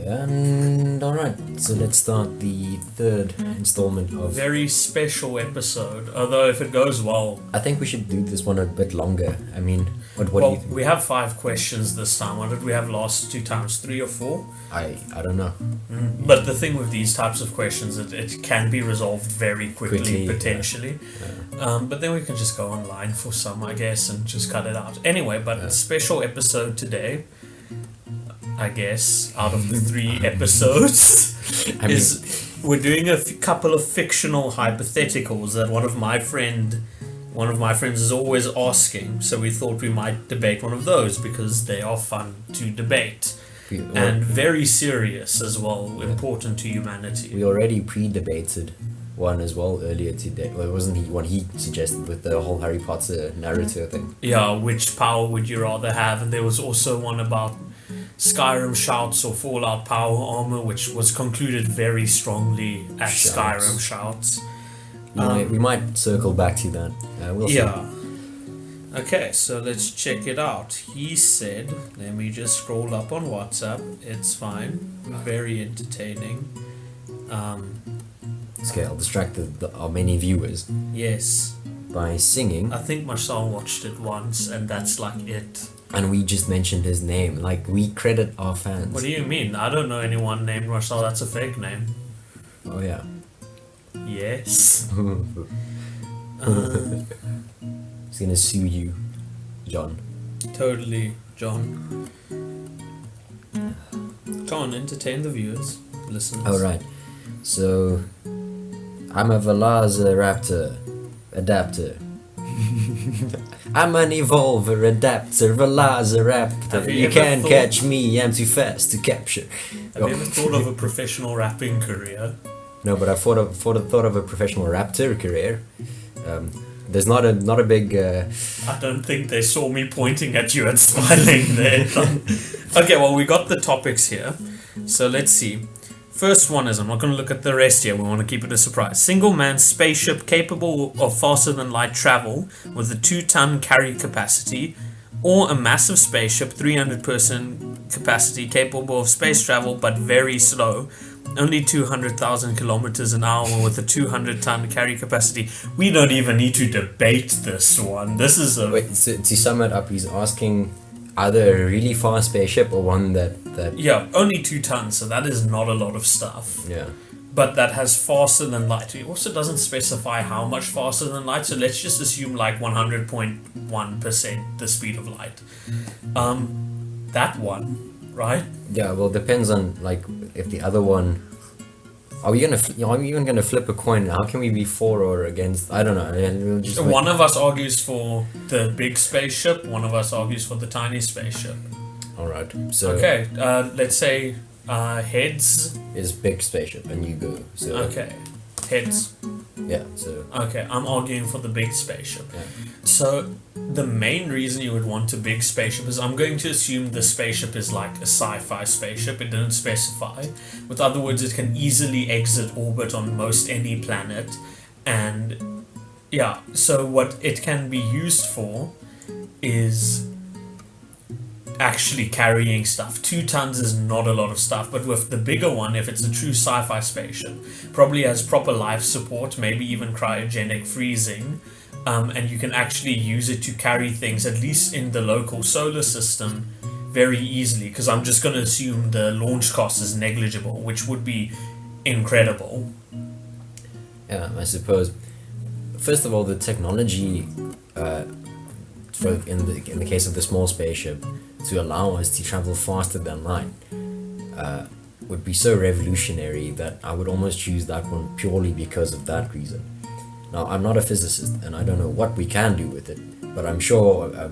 And alright, so let's start the third installment of... Very special episode, although if it goes well... I think we should do this one a bit longer. I mean, what do you think? We have 5 questions this time. What did we have last 2 times? 3 or 4? I don't know. But the thing with these types of questions, it can be resolved very quickly potentially. Yeah. But then we can just go online for some, I guess, and just cut it out. Anyway, but special episode today... I guess, out of the 3 episodes, we're doing a couple of fictional hypotheticals that one of my friends is always asking. So we thought we might debate one of those because they are fun to debate and very serious as well, important to humanity. We already pre-debated one as well earlier today. Well, it wasn't one he suggested with the whole Harry Potter narrative thing. Yeah, which power would you rather have? And there was also one about Skyrim shouts or Fallout power armor, which was concluded very strongly at Skyrim shouts. We might circle back to that. We'll see. Okay, so let's check it out. He said, let me just scroll up on WhatsApp. It's fine. Very entertaining. Okay, I'll distract our many viewers. Yes. By singing. I think Marcel watched it once, and that's like it. And we just mentioned his name. Like, we credit our fans. What do you mean? I don't know anyone named Marcel. That's a fake name. Oh, yeah. Yes. He's gonna sue you, John. Totally, John. Come on, entertain the viewers, listeners. Alright. So, I'm a Velociraptor adapter. I'm an evolver, adapter, velociraptor. You can't catch me, I'm too fast to capture. Have you ever thought of a professional rapping career? No, but I've thought of a professional raptor career. There's not a big... I don't think they saw me pointing at you and smiling there. Okay, well, we got the topics here. So let's see. First one is, I'm not going to look at the rest here, we want to keep it a surprise. Single-man spaceship capable of faster-than-light travel with a 2-ton carry capacity, or a massive spaceship, 300-person capacity, capable of space travel but very slow, only 200,000 kilometers an hour with a 200-ton carry capacity. We don't even need to debate this one. This is a... Wait, so to sum it up, he's asking... either a really fast spaceship or one that... Yeah, only 2 tons, so that is not a lot of stuff. Yeah. But that has faster than light. It also doesn't specify how much faster than light, so let's just assume like 100.1% the speed of light. That one, right? Yeah, well, depends on, like, if the other one... Are we even gonna flip a coin? How can we be for or against? I don't know. We'll just one of us argues for the big spaceship. One of us argues for the tiny spaceship. All right. So okay. Let's say heads is big spaceship, and you go. So okay. Heads. Yeah. So okay. I'm arguing for the big spaceship. Yeah. So the main reason you would want a big spaceship is I'm going to assume the spaceship is like a sci-fi spaceship. It didn't specify. With other words, it can easily exit orbit on most any planet. And yeah, so what it can be used for is actually carrying stuff. 2 tons is not a lot of stuff, but with the bigger one, if it's a true sci-fi spaceship, probably has proper life support, maybe even cryogenic freezing. And you can actually use it to carry things, at least in the local solar system, very easily, because I'm just going to assume the launch cost is negligible, which would be incredible. Yeah, I suppose. First of all, the technology, in the case of the small spaceship, to allow us to travel faster than light, would be so revolutionary that I would almost choose that one purely because of that reason. Now, I'm not a physicist, and I don't know what we can do with it, but I'm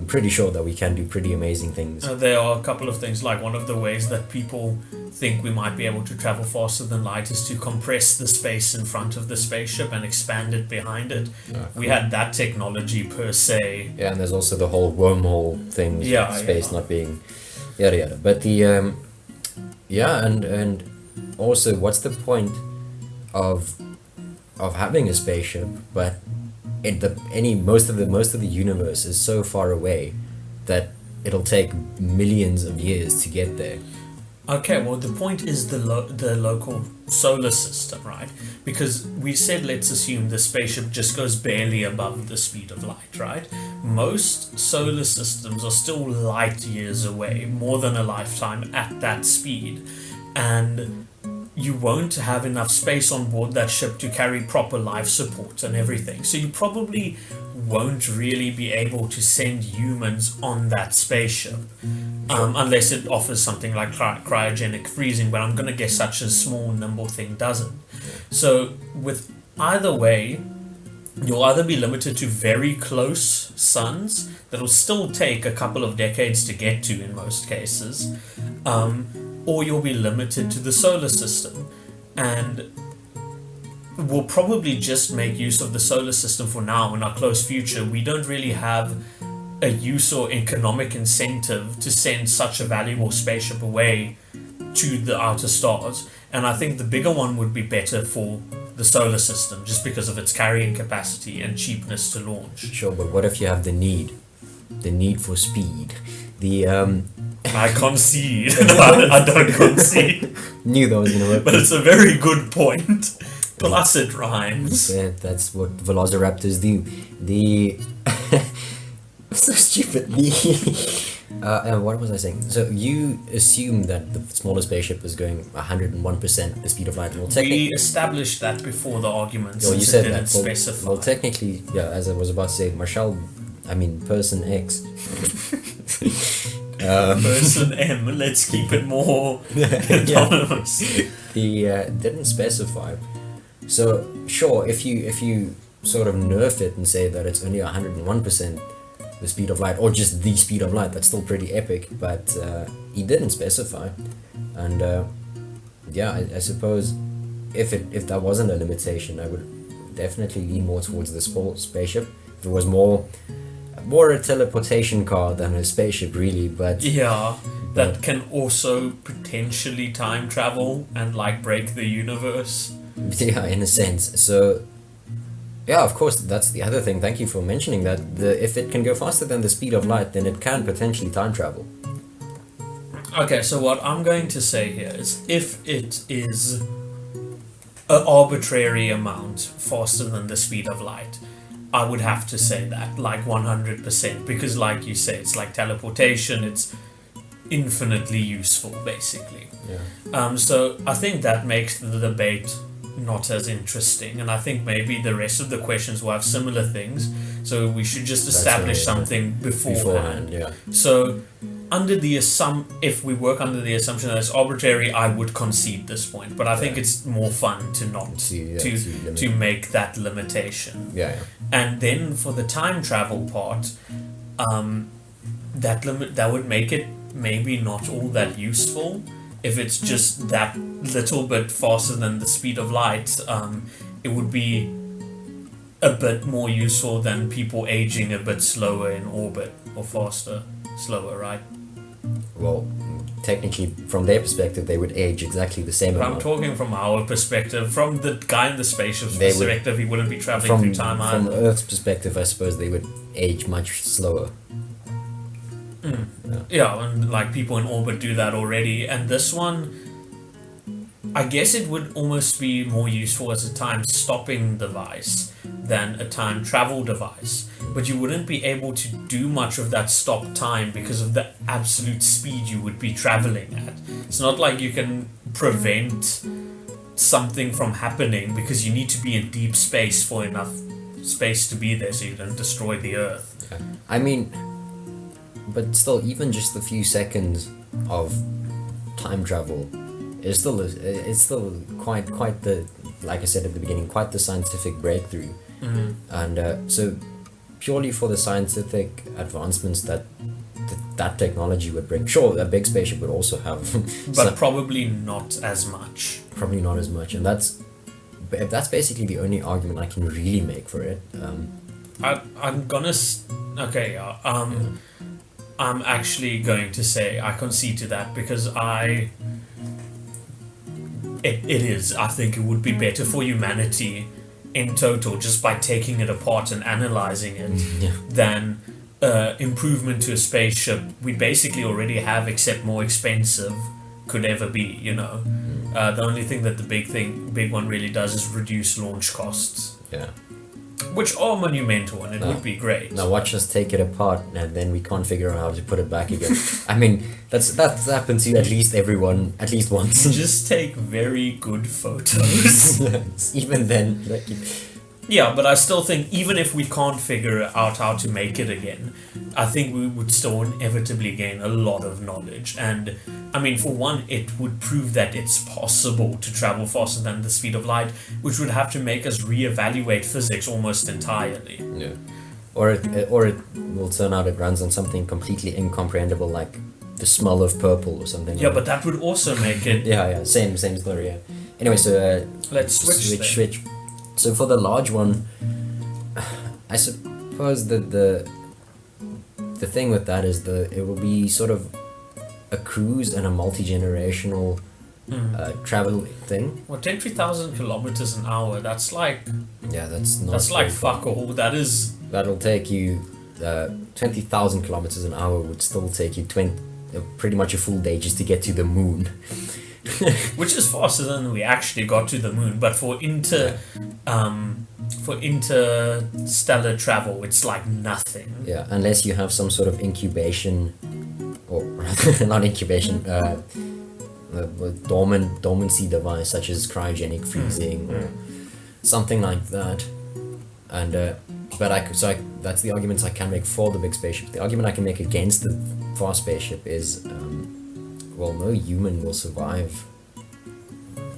pretty sure that we can do pretty amazing things. There are a couple of things, like one of the ways that people think we might be able to travel faster than light is to compress the space in front of the spaceship and expand it behind it. Cool. We had that technology per se. Yeah, and there's also the whole wormhole thing, space not being yada yada. But the and also, what's the point of having a spaceship, but most of the universe is so far away that it'll take millions of years to get there. Okay, well, the point is the local solar system, right? Because we said let's assume the spaceship just goes barely above the speed of light, right? Most solar systems are still light years away, more than a lifetime at that speed, and you won't have enough space on board that ship to carry proper life support and everything. So you probably won't really be able to send humans on that spaceship. Unless it offers something like cryogenic freezing, but I'm going to guess such a small, nimble thing doesn't. So, with either way, you'll either be limited to very close suns that'll still take a couple of decades to get to in most cases, or you'll be limited to the solar system. And we'll probably just make use of the solar system for now in our close future. We don't really have a use or economic incentive to send such a valuable spaceship away to the outer stars, and I think the bigger one would be better for the solar system just because of its carrying capacity and cheapness to launch. Sure, but what if you have the need for speed? I concede. I don't concede. Knew that was gonna work. But it's a very good point. Plus it rhymes. Yeah, that's what velociraptors do. The so stupid. What was I saying? So you assume that the smaller spaceship is going 101% the speed of light. Well, we established that before the argument, well, since you said it didn't that. Well, specify. well, technically, yeah, as I was about to say, person X. Person M, let's keep it more anonymous. He didn't specify. So sure, if you sort of nerf it and say that it's only 101% the speed of light, or just the speed of light, that's still pretty epic. But he didn't specify, and I suppose if that wasn't a limitation, I would definitely lean more towards the small spaceship. If it was more a teleportation car than a spaceship, really. But that can also potentially time travel and like break the universe. Yeah, in a sense. So yeah, of course, that's the other thing. Thank you for mentioning that. If it can go faster than the speed of light, then it can potentially time travel. Okay, so what I'm going to say here is, if it is an arbitrary amount faster than the speed of light, I would have to say that, like 100%, because like you say, it's like teleportation, it's infinitely useful, basically. Yeah. So I think that makes the debate not as interesting, and I think maybe the rest of the questions will have similar things, so we should just establish something beforehand. Yeah. So if we work under the assumption that it's arbitrary, I would concede this point, but I think it's more fun to not to make that limitation. Yeah. And then for the time travel part, that would make it maybe not all that useful. If it's just that little bit faster than the speed of light, it would be a bit more useful than people aging a bit slower in orbit, or faster, slower, right? Well, technically, from their perspective, they would age exactly the same amount. I'm talking from our perspective. From the guy in the spaceship's perspective, he wouldn't be traveling through time either. From Earth's perspective, I suppose they would age much slower. Yeah, and like people in orbit do that already. And this one, I guess it would almost be more useful as a time stopping device than a time travel device. But you wouldn't be able to do much of that stop time because of the absolute speed you would be traveling at. It's not like you can prevent something from happening because you need to be in deep space for enough space to be there so you don't destroy the Earth. Yeah. I mean, but still, even just a few seconds of time travel is still quite the, like I said at the beginning, quite the scientific breakthrough. And so purely for the scientific advancements that technology would bring, sure, a big spaceship would also have but probably not as much, and that's basically the only argument I can really make for it. I'm actually going to say I concede to that because I think it would be better for humanity in total just by taking it apart and analyzing it than improvement to a spaceship we basically already have, except more expensive could ever be. The only thing that the big one really does is reduce launch costs, Yeah. which are monumental, and it would be great. Now watch us take it apart, and then we can't figure out how to put it back again. I mean, that's happened to at least everyone at least once. Just take very good photos. Even then, like, Yeah, but I still think even if we can't figure out how to make it again, I think we would still inevitably gain a lot of knowledge. And I mean, for one, it would prove that it's possible to travel faster than the speed of light, which would have to make us reevaluate physics almost entirely. yeah. Or it will turn out it runs on something completely incomprehensible, like the smell of purple or something. Yeah, like but that would also make it. yeah, same story. Yeah. Anyway, so Let's switch. So for the large one, I suppose that the thing with that is it will be sort of a cruise and a multi-generational travel thing. Well, 23,000 kilometers an hour. That's like. Yeah, that's not. That's like very far. fuck all. That is. That'll take you 20,000 kilometers an hour would still take you pretty much a full day just to get to the moon. Which is faster than we actually got to the moon, but for interstellar travel, it's like nothing. Yeah, unless you have some sort of incubation, or not incubation, dormancy device such as cryogenic freezing or something like that. And that's the arguments I can make for the big spaceship. The argument I can make against the fast spaceship is. Well, no human will survive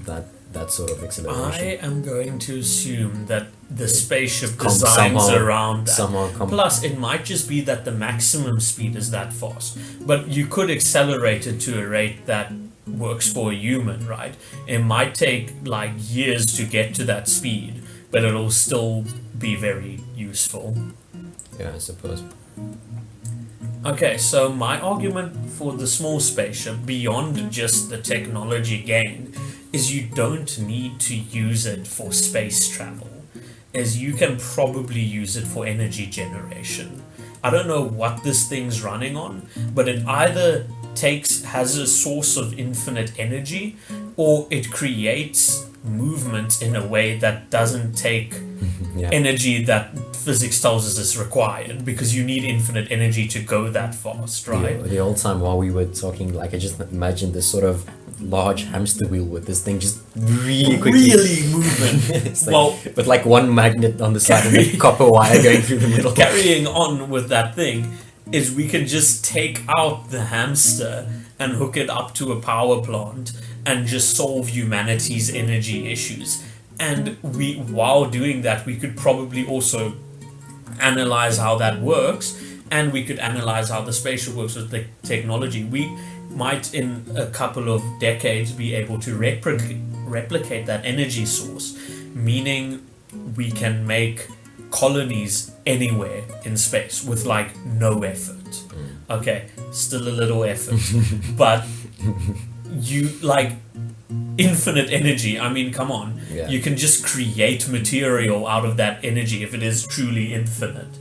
that sort of acceleration. I am going to assume that the spaceship designs around that. Plus, it might just be that the maximum speed is that fast. But you could accelerate it to a rate that works for a human, right? It might take like years to get to that speed, but it'll still be very useful. Yeah, I suppose. Okay, so my argument for the small spaceship, beyond just the technology gained, is you don't need to use it for space travel, as you can probably use it for energy generation. I don't know what this thing's running on, but it either has a source of infinite energy, or it creates movement in a way that doesn't take energy that physics tells us is required, because you need infinite energy to go that fast, right? The old time while we were talking, like I just imagined this sort of large hamster wheel with this thing just really moving. With like one magnet on the side and a copper wire going through the middle. Carrying on with that thing is we can just take out the hamster and hook it up to a power plant and just solve humanity's energy issues. And while doing that, we could probably also analyze how that works, and we could analyze how the spaceship works with the technology. We might, in a couple of decades, be able to replicate that energy source, meaning we can make colonies anywhere in space with like no effort. Okay, still a little effort, but you like infinite energy. I mean, come on. Yeah. You can just create material out of that energy if it is truly infinite.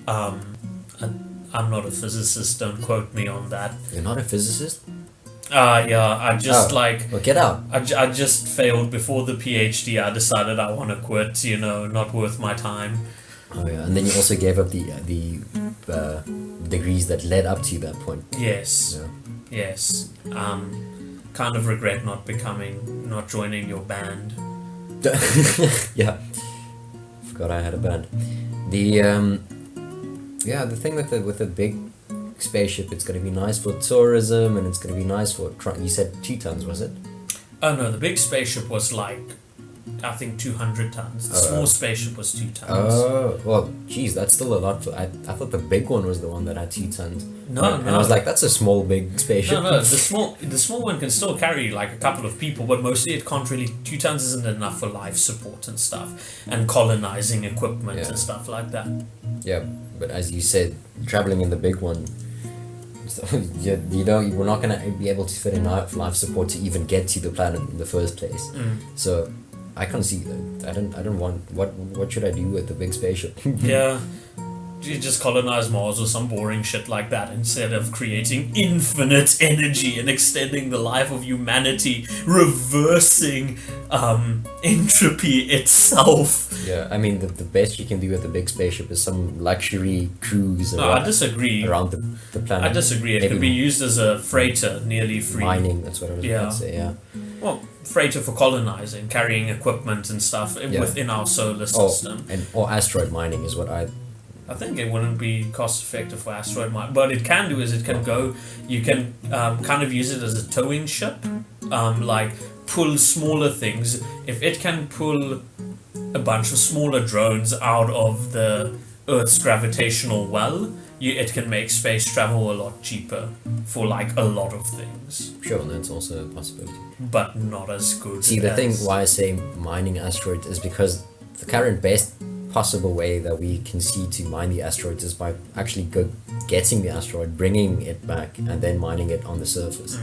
I'm not a physicist, don't quote me on that. You're not a physicist? Yeah, I just well, get out. I just failed before the PhD. I decided I want to quit, not worth my time. Oh yeah, and then you also gave up the degrees that led up to that point. Yes. Yeah. Yes. Kind of regret not joining your band. Yeah. Forgot I had a band. The thing with the big spaceship, it's going to be nice for tourism, and it's going to be nice for you said 2 tons, was it? Oh no, the big spaceship was like, I think 200 tons. The small spaceship was 2 tons. Oh, well, geez, that's still a lot. I thought the big one was the one that had 2 tons. No. And I was like, that's a small big spaceship. No, the small one can still carry like a couple of people, but mostly it can't really. 2 tons isn't enough for life support and stuff, and colonizing equipment and stuff like that. Yeah, but as you said, traveling in the big one, so we're not gonna be able to fit enough life support to even get to the planet in the first place. So I can't see that. I don't want. What should I do with the big spaceship? Yeah. You just colonize Mars or some boring shit like that instead of creating infinite energy and extending the life of humanity, reversing entropy itself. Yeah, I mean, the best you can do with a big spaceship is some luxury cruise No, I disagree. around the planet. I disagree. It Maybe could be used as a freighter, nearly free. mining, that's what I was about to say, yeah. Well, freighter for colonizing, carrying equipment and stuff within our solar system. Or asteroid mining is what I think it wouldn't be cost effective for asteroid mining. But it can do is it can go. You can kind of use it as a towing ship, like pull smaller things. If it can pull a bunch of smaller drones out of the Earth's gravitational well, it can make space travel a lot cheaper for like a lot of things. Sure, that's also a possibility. But not as good. See, the thing why I say mining asteroids is because the current best possible way that we can see to mine the asteroids is by actually getting the asteroid, bringing it back, and then mining it on the surface.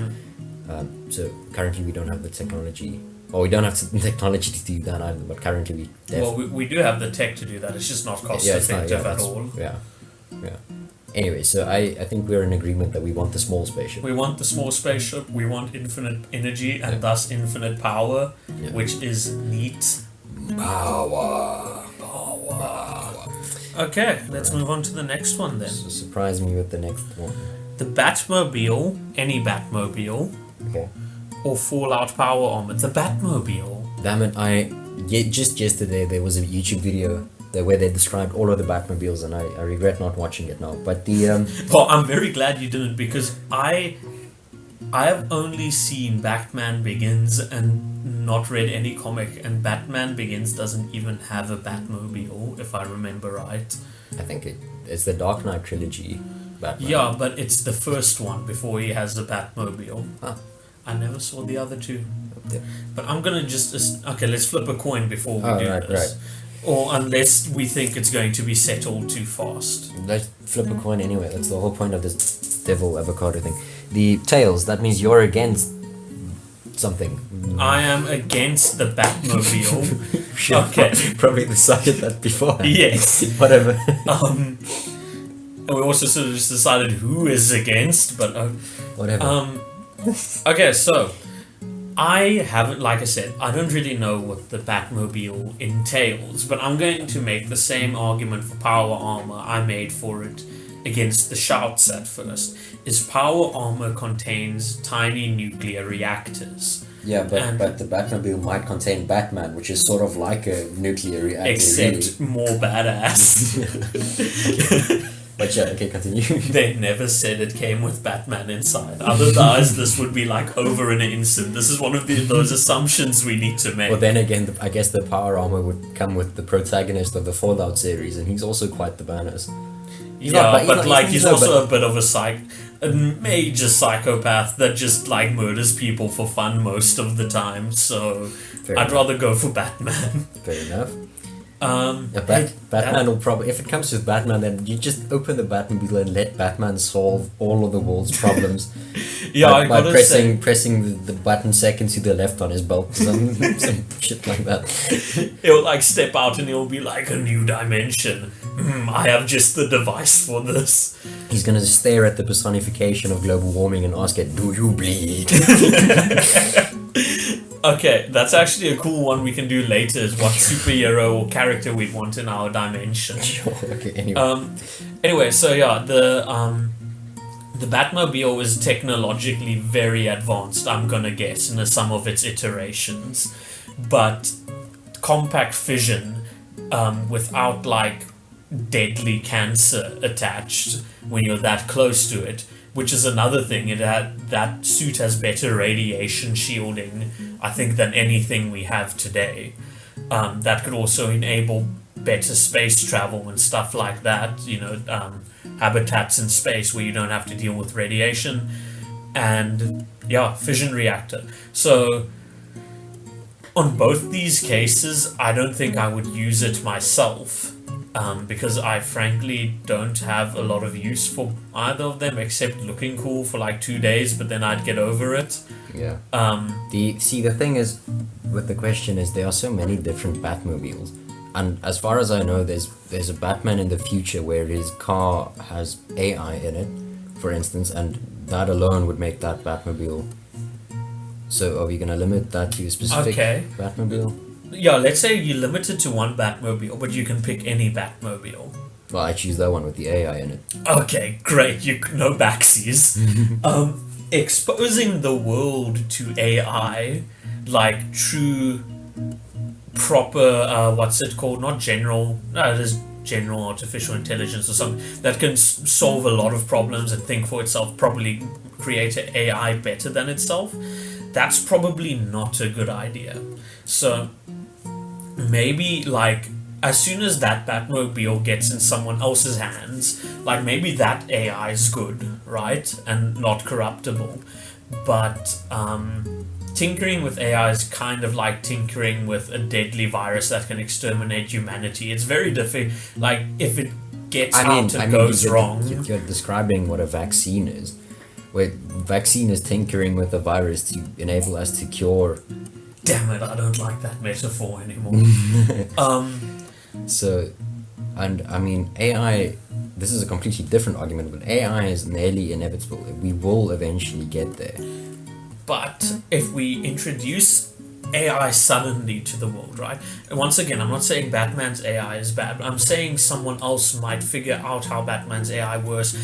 So currently we don't have the technology, or we don't have the technology to do that either, but currently we do have the tech to do that. It's just not cost effective at all. Yeah. Anyway, so I think we're in agreement that we want the small spaceship. We want the small spaceship, we want infinite energy and thus infinite power, which is neat. Power. Okay, let's move on to the next one then. So surprise me with the next one. The Batmobile, any Batmobile, Okay. or Fallout Power Armor. The Batmobile. Damn it, just yesterday there was a YouTube video where they described all of the Batmobiles, and I regret not watching it now. But the Well, I'm very glad you didn't, because I have only seen Batman Begins and not read any comic, and Batman Begins doesn't even have a Batmobile, if I remember right. I think it's the Dark Knight trilogy Batman. Yeah, but it's the first one before he has the Batmobile. Huh. I never saw the other two. Yeah. But I'm gonna okay, let's flip a coin before we do right, this. Or unless we think it's going to be settled too fast. Let's flip a coin anyway. That's the whole point of this devil avocado thing. The tails, that means you're against something. I am against the Batmobile. Shit, Okay. Probably decided that before. Yes. Whatever. And we also sort of just decided who is against, but Whatever. okay, so I haven't, like I said, I don't really know what the Batmobile entails, but I'm going to make the same argument for power armor I made for it against the shouts at first. Is power armor contains tiny nuclear reactors. Yeah, but the Batmobile might contain Batman, which is sort of like a nuclear reactor. Except more badass. But yeah, okay, continue. They never said it came with Batman inside. Otherwise, this would be like over in an instant. This is one of those assumptions we need to make. Well, then again, I guess the power armor would come with the protagonist of the Fallout series, and he's also quite the badass. He's also a bit of a major psychopath that just like murders people for fun most of the time. So I'd rather go for Batman. Fair enough. Yeah, Batman will probably, if it comes with Batman, then you just open the Batmobile and let Batman solve all of the world's problems. Yeah, by pressing the button second to the left on his belt, some shit like that. He'll like step out and he'll be like, a new dimension. I have just the device for this. He's gonna stare at the personification of global warming and ask it, "Do you bleed?" Okay, that's actually a cool one we can do later, is what superhero or character we'd want in our dimension. Sure, okay, anyway. Anyway, so yeah, the Batmobile is technologically very advanced, I'm gonna guess, in some of its iterations. But compact fission, without like deadly cancer attached when you're that close to it, which is another thing. That suit has better radiation shielding, I think, than anything we have today. That could also enable better space travel and stuff like that. You know, habitats in space where you don't have to deal with radiation, and yeah, fission reactor. So on both these cases, I don't think I would use it myself. Because I frankly don't have a lot of use for either of them, except looking cool for like 2 days, but then I'd get over it. Yeah. The thing is, with the question is, there are so many different Batmobiles. and as far as I know, there's a Batman in the future where his car has AI in it, for instance, and that alone would make that Batmobile. So are we gonna limit that to a specific Batmobile? Yeah, let's say you limit it to one Batmobile, but you can pick any Batmobile. Well, I choose that one with the AI in it. Okay, great. You no backsies. Exposing the world to AI, like true, proper. What's it called? Not general. No, it is general artificial intelligence or something that can solve a lot of problems and think for itself. Probably create an AI better than itself. That's probably not a good idea. So maybe like as soon as that Batmobile gets in someone else's hands, like maybe that AI is good, right? And not corruptible. But tinkering with AI is kind of like tinkering with a deadly virus that can exterminate humanity. It's very difficult. Like if it gets out and goes wrong. You're describing what a vaccine is. Where vaccine is tinkering with a virus to enable us to cure. Damn it, I don't like that metaphor anymore. So, and I mean, AI, this is a completely different argument, but AI is nearly inevitable. We will eventually get there. But if we introduce AI suddenly to the world, right? And once again, I'm not saying Batman's AI is bad, but I'm saying someone else might figure out how Batman's AI works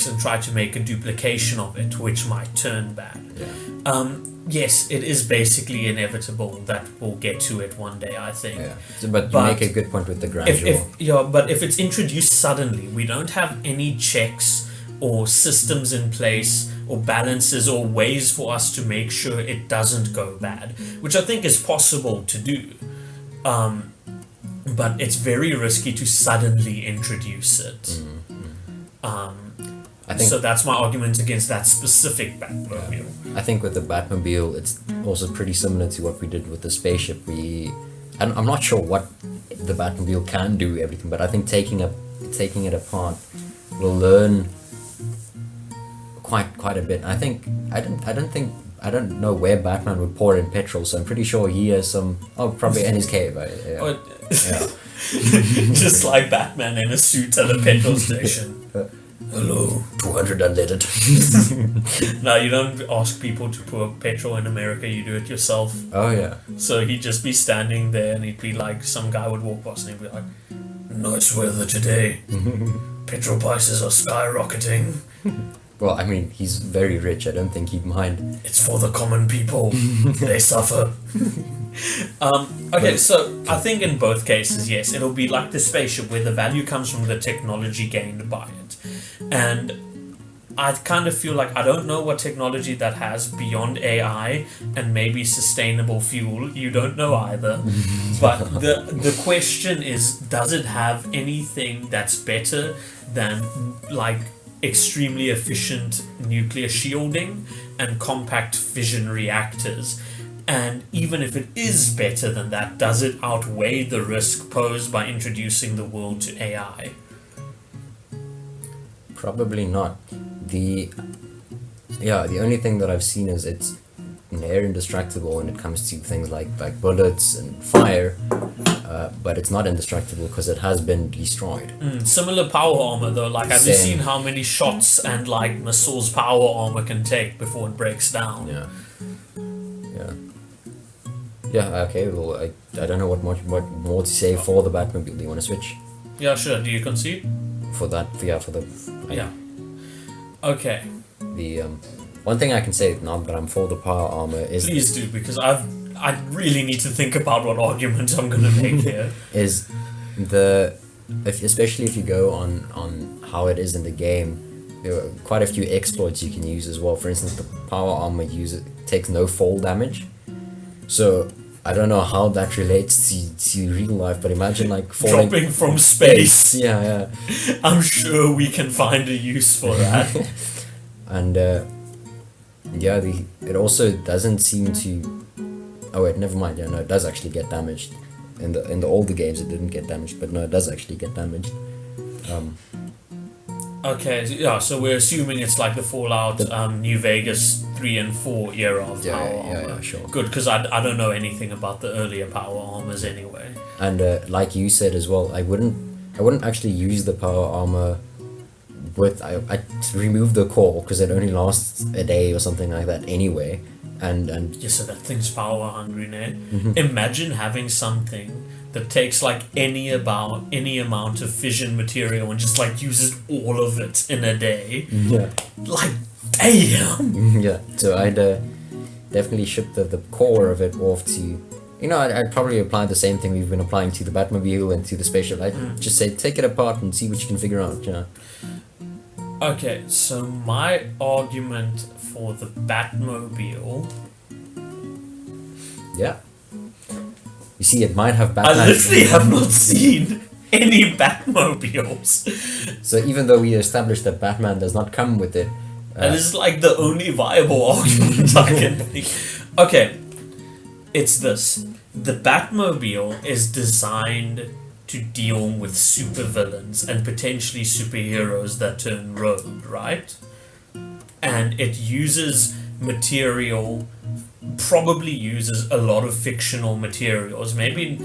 and try to make a duplication of it, which might turn bad. Yeah. Yes, it is basically inevitable that we'll get to it one day, I think. Yeah. So, but you make a good point with the gradual. But if it's introduced suddenly, we don't have any checks or systems in place or balances or ways for us to make sure it doesn't go bad, which I think is possible to do. But it's very risky to suddenly introduce it. I think, so that's my argument against that specific Batmobile. Yeah. I think with the Batmobile, it's also pretty similar to what we did with the spaceship. I'm not sure what the Batmobile can do, everything, but I think taking it apart, we'll learn quite a bit. I don't know where Batman would pour in petrol, so I'm pretty sure he has some. Oh, probably in his cave. Yeah. Just like Batman in a suit at a petrol station. Hello, 200 unleaded. No, you don't ask people to pour petrol in America, you do it yourself. Oh, yeah. So he'd just be standing there and he'd be like, some guy would walk past and he'd be like, nice weather today. Petrol prices are skyrocketing. Well, I mean, he's very rich. I don't think he'd mind. It's for the common people. They suffer. Okay, so I think in both cases, yes, it'll be like the spaceship where the value comes from the technology gained by it. And I kind of feel like I don't know what technology that has beyond AI and maybe sustainable fuel. You don't know either. But the question is, does it have anything that's better than like extremely efficient nuclear shielding and compact fission reactors? And even if it is better than that, does it outweigh the risk posed by introducing the world to AI? Probably not. The only thing that I've seen is it's near indestructible when it comes to things like bullets and fire, but it's not indestructible because it has been destroyed. Similar power armor though, like have you seen how many shots and like missiles power armor can take before it breaks down? Yeah, okay, well, I don't know what more to say for the Batmobile. Do you want to switch? Yeah, sure. Do you concede? For that, for the... Yeah. Okay. The one thing I can say now that I'm for the power armor is... Please do, because I really need to think about what argument I'm going to make here. Is especially if you go on how it is in the game, there are quite a few exploits you can use as well. For instance, the power armor takes no fall damage. So I don't know how that relates to real life, but imagine like falling... Dropping from space. Yeah. I'm sure we can find a use for that. And it also doesn't seem to... Oh wait, never mind. Yeah, no, it does actually get damaged. In the older games, it didn't get damaged, but no, it does actually get damaged. Okay, yeah, so we're assuming it's like the Fallout New Vegas 3 and 4 era of power armor. Yeah, sure. Good, because I don't know anything about the earlier power armors anyway. And like you said as well, I wouldn't actually use the power armor with I remove the core because it only lasts a day or something like that anyway. And Yeah, so that thing's power hungry, Ned. Imagine having something that takes like any amount of fission material and just like uses all of it in a day. yeah. Like, damn. Yeah, so I'd definitely ship the core of it off to, I'd probably apply the same thing we've been applying to the Batmobile and to the spaceship. I'd just say, take it apart and see what you can figure out, Okay, so my argument for the Batmobile... Yeah. You see, it might have Batman... I literally have not seen any Batmobiles. So even though we established that Batman does not come with it... That is like the only viable argument I can think. Okay, it's this. The Batmobile is designed to deal with supervillains and potentially superheroes that turn rogue, right? And it uses material, probably uses a lot of fictional materials. Maybe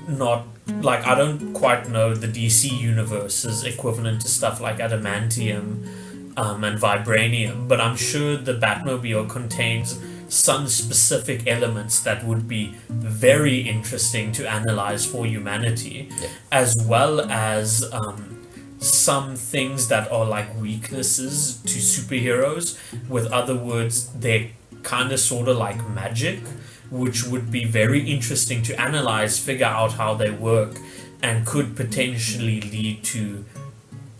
not, like, I don't quite know the DC universe's equivalent to stuff like adamantium and vibranium, but I'm sure the Batmobile contains some specific elements that would be very interesting to analyze for humanity, as well as some things that are like weaknesses to superheroes. With other words, they're kind of sort of like magic, which would be very interesting to analyze, figure out how they work, and could potentially lead to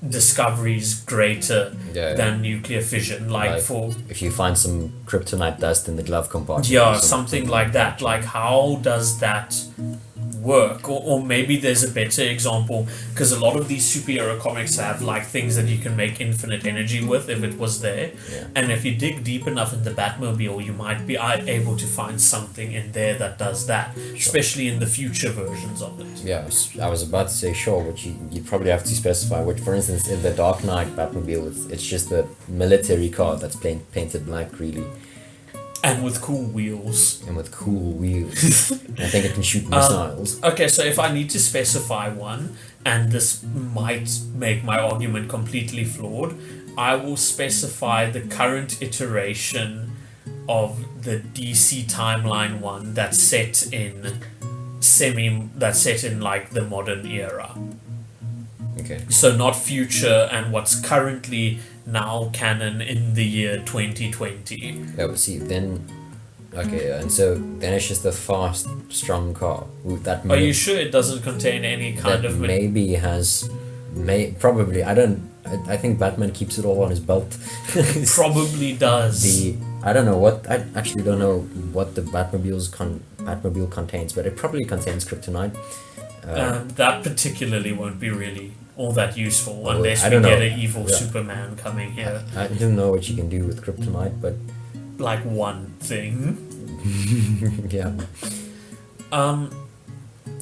discoveries greater than nuclear fission, like for if you find some kryptonite dust in the glove compartment, something like that. Like, how does that work? Or maybe there's a better example, because a lot of these superhero comics have like things that you can make infinite energy with if it was there, and if you dig deep enough in the Batmobile, you might be able to find something in there that does that, especially in the future versions of it. I was about to say sure, but you probably have to specify which. For instance, in the Dark Knight Batmobile, it's just the military car that's painted black, really. And with cool wheels. I think it can shoot missiles. Okay, so if I need to specify one, and this might make my argument completely flawed, I will specify the current iteration of the DC timeline one that's set in like the modern era. Okay. So not future and what's currently now canon in the year 2020. Yeah, but see, then... Okay, and so then it's just a fast, strong car. Are you sure it doesn't contain any kind of... maybe has... probably, I think Batman keeps it all on his belt. Probably does. I don't know what... I actually don't know what the Batmobile contains, but it probably contains kryptonite. That particularly won't be really all that useful unless we get an evil Superman coming here. I don't know what you can do with kryptonite, but... Like one thing. Yeah.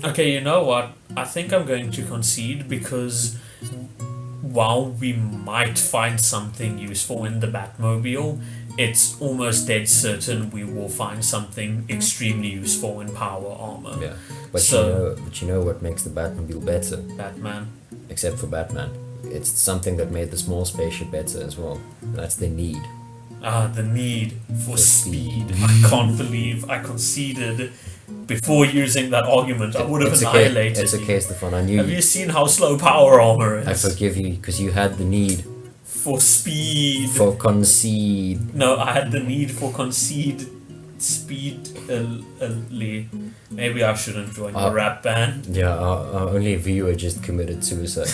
Okay, you know what? I think I'm going to concede, because while we might find something useful in the Batmobile, it's almost dead certain we will find something extremely useful in power armor. Yeah, but you know what makes the Batmobile better? Batman. Except for Batman. It's something that made the small spaceship better as well. That's the need. The need for speed. I can't believe I conceded before using that argument. I would have annihilated you. It's okay, Stefan. I knew. Have you seen how slow power armor is? I forgive you, because you had the need. For speed. For concede. No, I had the need for concede speedily. Maybe I shouldn't join the rap band. Yeah, our only viewer just committed suicide.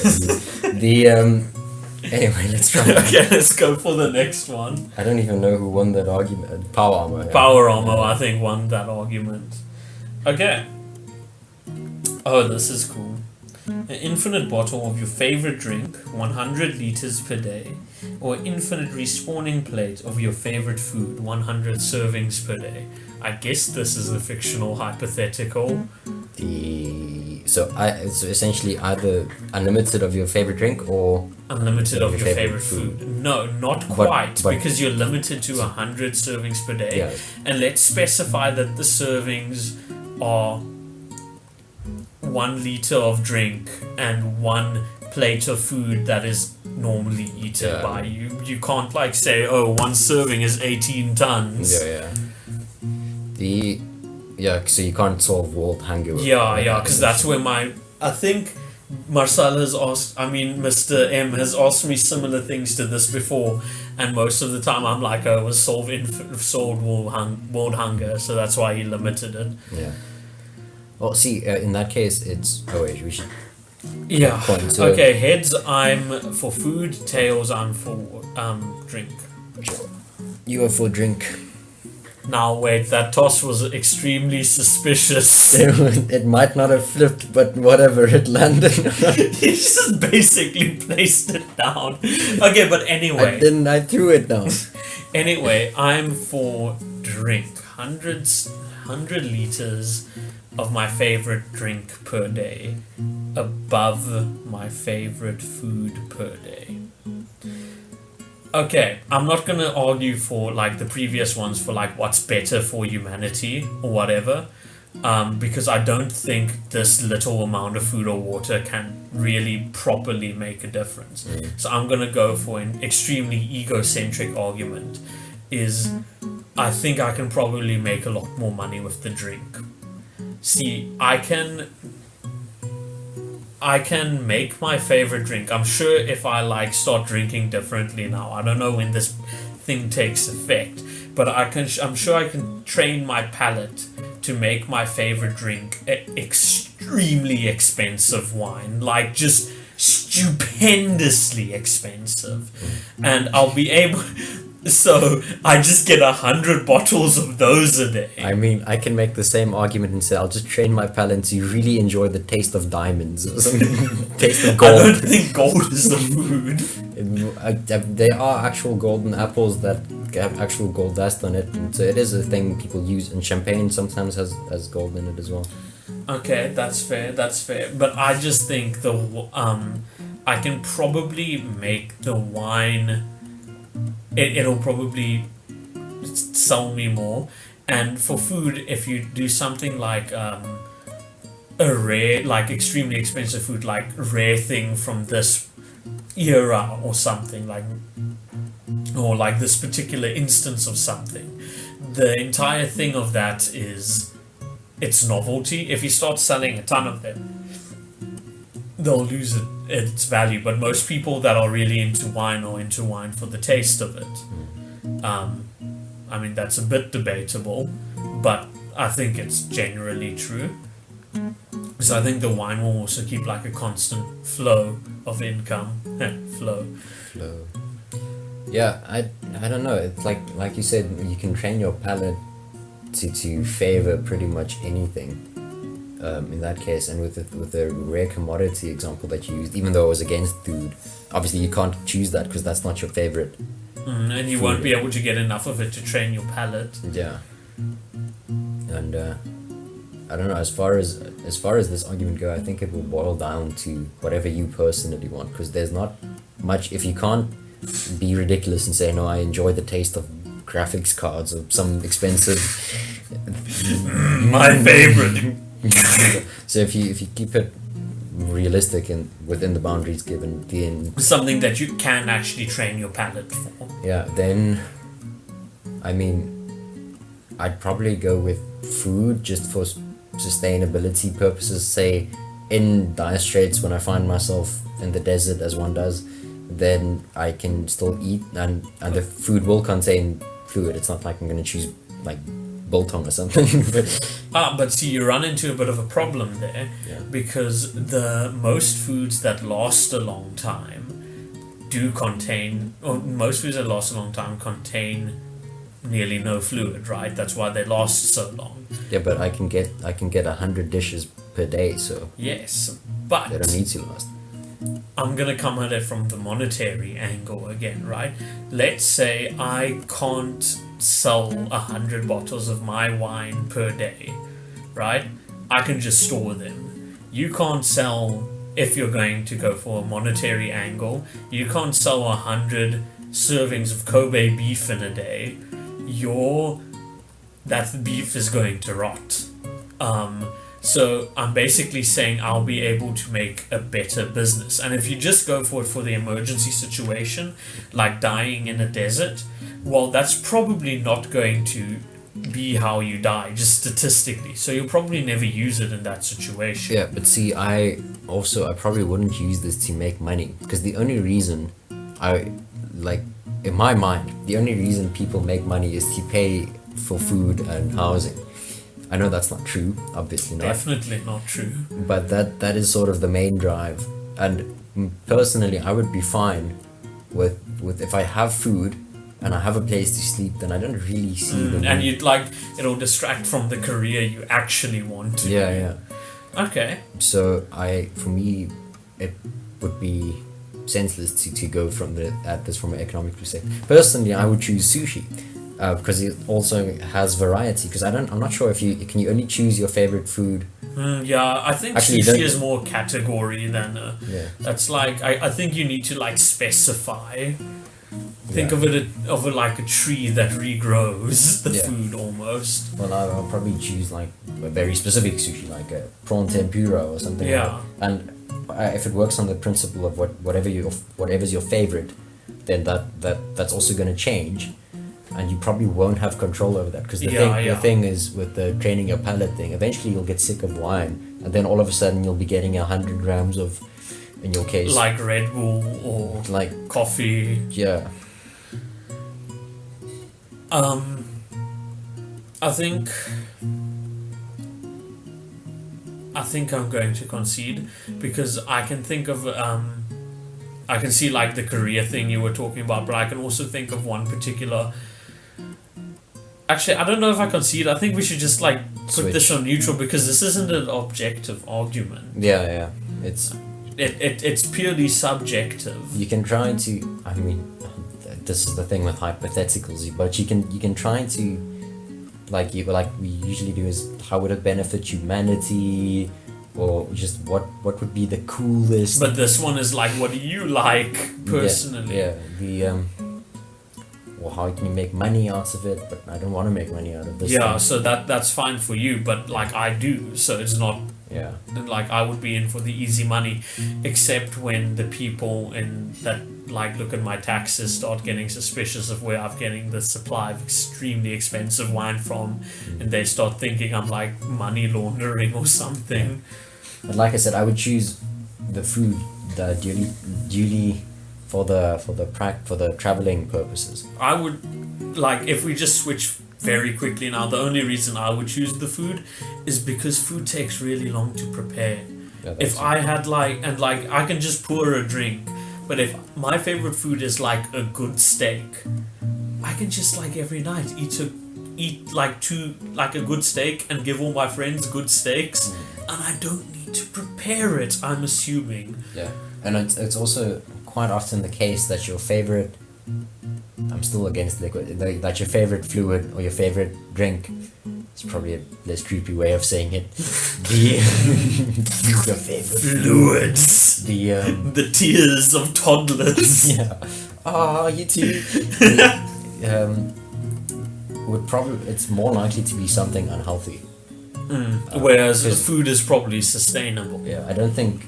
Anyway, let's try. Okay, let's go for the next one. I don't even know who won that argument. Power armor. Yeah. Power armor, I think, won that argument. Okay. Oh, this is cool. An infinite bottle of your favorite drink, 100 liters per day, or infinite respawning plate of your favorite food, 100 servings per day. I guess this is a fictional hypothetical. So essentially either unlimited of your favorite drink or unlimited of your favorite food. No, not quite, but because you're limited to 100 servings per day. Yeah. And let's specify that the servings are 1 liter of drink and 1 plate of food that is normally eaten by you. You can't like say, oh, 1 serving is 18 tons. So you can't solve world hunger. Because that's where I think Marcel has asked, Mr. M has asked me similar things to this before, and most of the time I'm like, oh, it was solved world hunger, so that's why he limited it. Yeah. Well, see, in that case, it's... Oh, wait, we should... Yeah. Okay, heads, I'm for food. Tails, I'm for drink. You are for drink. Now, wait, that toss was extremely suspicious. It might not have flipped, but whatever, it landed. He just basically placed it down. Okay, but anyway. I threw it down. Anyway, I'm for drink. 100 liters of my favorite drink per day, above my favorite food per day. Okay, I'm not gonna argue for like the previous ones for like what's better for humanity or whatever, because I don't think this little amount of food or water can really properly make a difference. So I'm gonna go for an extremely egocentric argument. I think I can probably make a lot more money with the drink. See, I can make my favorite drink. I'm sure if I start drinking differently now, I don't know when this thing takes effect, but I'm sure I can train my palate to make my favorite drink extremely expensive wine, like just stupendously expensive, and I'll be able. So I just get 100 bottles of those a day. I can make the same argument and say I'll just train my palate to really enjoy the taste of diamonds or something. Taste of gold. I don't think gold is the food. There are actual golden apples that have actual gold dust on it, and so it is a thing people use. And champagne sometimes has gold in it as well. Okay, that's fair. But I just think I can probably make the wine. It'll probably sell me more. And for food, if you do something like a rare, like extremely expensive food, like rare thing from this era or something, or like this particular instance of something, the entire thing of that is its novelty. If you start selling a ton of them, they'll lose its value. But most people that are really into wine are into wine for the taste of it. That's a bit debatable, but I think it's generally true. So I think the wine will also keep like a constant flow of income. Flow. Yeah, I don't know. It's like you said, you can train your palate to favor pretty much anything. In that case, and with the rare commodity example that you used, even though it was against food, obviously you can't choose that because that's not your favorite. And you won't be able to get enough of it to train your palate. Yeah. And I don't know. As far as this argument go, I think it will boil down to whatever you personally want, because there's not much. If you can't be ridiculous and say no, I enjoy the taste of graphics cards or some expensive. My favorite. So if you keep it realistic and within the boundaries given, then something that you can actually train your palate for. Yeah, then I'd probably go with food just for sustainability purposes. Say in dire straits, when I find myself in the desert as one does, then I can still eat, and the food will contain fluid. It's not like I'm going to choose like biltong or something. But see, you run into a bit of a problem there, because the most foods that last a long time contain nearly no fluid, right? That's why they last so long. Yeah, but I can get 100 dishes per day, so yes, but they don't need to last. I'm gonna come at it from the monetary angle again, right? Let's say I can't sell 100 bottles of my wine per day, right? I can just store them. You can't sell, if you're going to go for a monetary angle, you can't sell 100 servings of Kobe beef in a day. That beef is going to rot. So I'm basically saying I'll be able to make a better business. And if you just go for it for the emergency situation, like dying in a desert, well, that's probably not going to be how you die, just statistically. So you'll probably never use it in that situation. Yeah, but see, I probably wouldn't use this to make money, because the only reason in my mind, the only reason people make money is to pay for food and housing. I know that's not true, obviously not. Definitely not true. But that is sort of the main drive. And personally, I would be fine with if I have food and I have a place to sleep, then I don't really see the and you'd it'll distract from the career you actually want to. Yeah. Okay. So for me, it would be senseless to go from from an economic perspective. Personally, I would choose sushi. Because it also has variety. Because I'm not sure if can you only choose your favorite food. Yeah, I think Actually, sushi is more category than yeah. That's I think you need to specify. Think of it like a tree that regrows the food almost. Well, I'll probably choose a very specific sushi, like a prawn tempura or something. Yeah. And if it works on the principle of whatever's your favorite, then that's also going to change. And you probably won't have control over that, because the thing is with the training your palate thing, eventually you'll get sick of wine, and then all of a sudden you'll be getting 100 grams of, in your case, like Red Bull or coffee. Yeah. I think I'm going to concede, because I can think of I can see the career thing you were talking about, but I can also think of one particular. Actually, I don't know if I concede. I think we should just put this on neutral, because this isn't an objective argument. Yeah. It's purely subjective. You can try to. I mean, this is the thing with hypotheticals, but you can try to, like we usually do, is how would it benefit humanity, or just what would be the coolest. But this one is what do you like personally? Yeah. Or how can you make money out of it? But I don't want to make money out of this. Yeah, so that's fine for you, but I do, so it's not. Yeah. I would be in for the easy money, except when the people that look at my taxes start getting suspicious of where I'm getting the supply of extremely expensive wine from, and they start thinking I'm money laundering or something. But like I said, I would choose the food that duly for the traveling purposes. I would if we just switch very quickly now, the only reason I would choose the food is because food takes really long to prepare. Yeah, if I had I can just pour a drink, but if my favorite food is a good steak, I can just every night eat a good steak and give all my friends good steaks, and I don't need to prepare it, I'm assuming. Yeah, and it's also quite often the case that your favorite, I'm still against liquid, that your favorite fluid or your favorite drink, it's probably a less creepy way of saying it, your favorite fluids, the tears of toddlers. Yeah. You too. Would probably, it's more likely to be something unhealthy. Whereas the food is probably sustainable. Yeah, I don't think,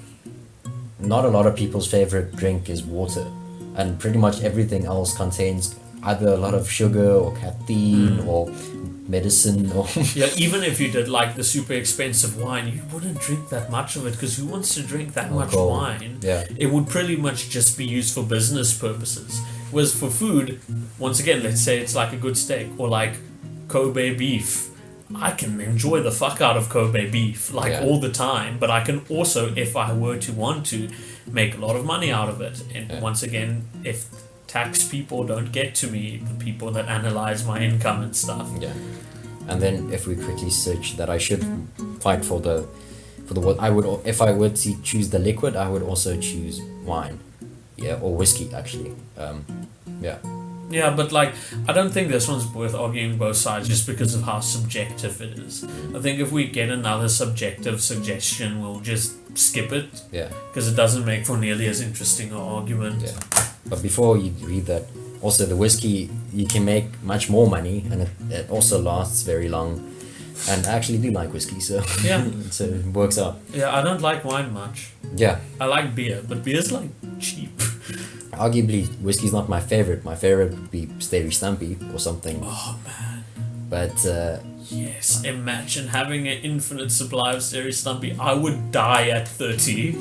not a lot of people's favorite drink is water, and pretty much everything else contains either a lot of sugar or caffeine or medicine or yeah, even if you did the super expensive wine, you wouldn't drink that much of it, because who wants to drink that much wine? Yeah, it would pretty much just be used for business purposes. Whereas for food, once again, let's say it's a good steak or Kobe beef, I can enjoy the fuck out of Kobe beef all the time, but I can also, if I were to want to, make a lot of money out of it. And once again, if tax people don't get to me, the people that analyze my income and stuff. Yeah. And then if we quickly search that, I should fight for the what I would, if I were to choose the liquid, I would also choose wine. Yeah, or whiskey actually. Yeah. Yeah, but like, I don't think this one's worth arguing both sides just because of how subjective it is. I think if we get another subjective suggestion, we'll just skip it Yeah. because it doesn't make for nearly as interesting an argument. Yeah. But before you read that, also the whiskey, you can make much more money, and it also lasts very long. And I actually do like whiskey, so Yeah. so it works out. Yeah, I don't like wine much. Yeah. I like beer, but beer's like cheap. Arguably, whiskey's not my favorite. My favorite would be Stevie Stumpy or something. Oh man. But Yes, imagine having an infinite supply of Steri Stumpy. I would die at 30.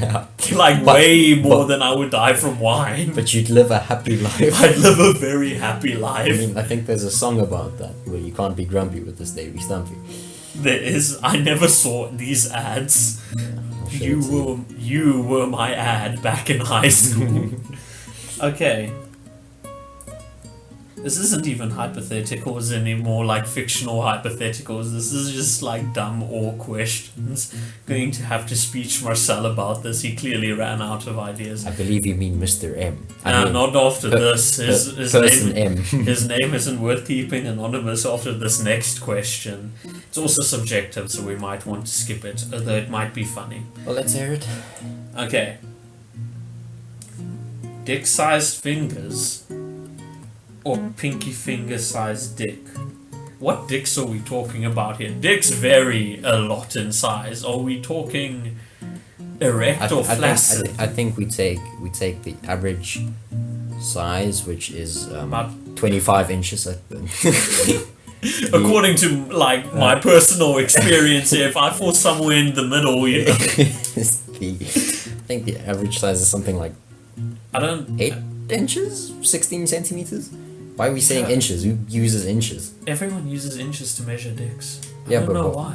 yeah. Like, But- way more but- than I would die from wine. But you'd live a happy life. I'd live a very happy I life. mean, I think there's a song about that where you can't be grumpy with the Stevie Stumpy. There is. I never saw these ads. I'll show it to you. You were my ad back in high school. Okay. This isn't even hypotheticals anymore, like fictional hypotheticals. This is just like dumb or questions. Going to have to speech Marcel about this. He clearly ran out of ideas. I believe you mean Mr. M. I Nah, mean, not after this. His person name, M. his name isn't worth keeping anonymous after this next question. It's also subjective, so we might want to skip it, although it might be funny. Well, let's hear it. Okay. Dick-sized fingers or pinky finger-sized dick? What dicks are we talking about here? Dicks vary a lot in size. Are we talking erect or flaccid? I think we take the average size, which is About 25 inches. I think. according to like my personal experience here, if I fall somewhere in the middle, you know, I think the average size is something like I don't. 8 inches, 16 centimeters. Why are we saying Yeah. inches? Who uses inches? Everyone uses inches to measure dicks. I Yeah, don't but know why?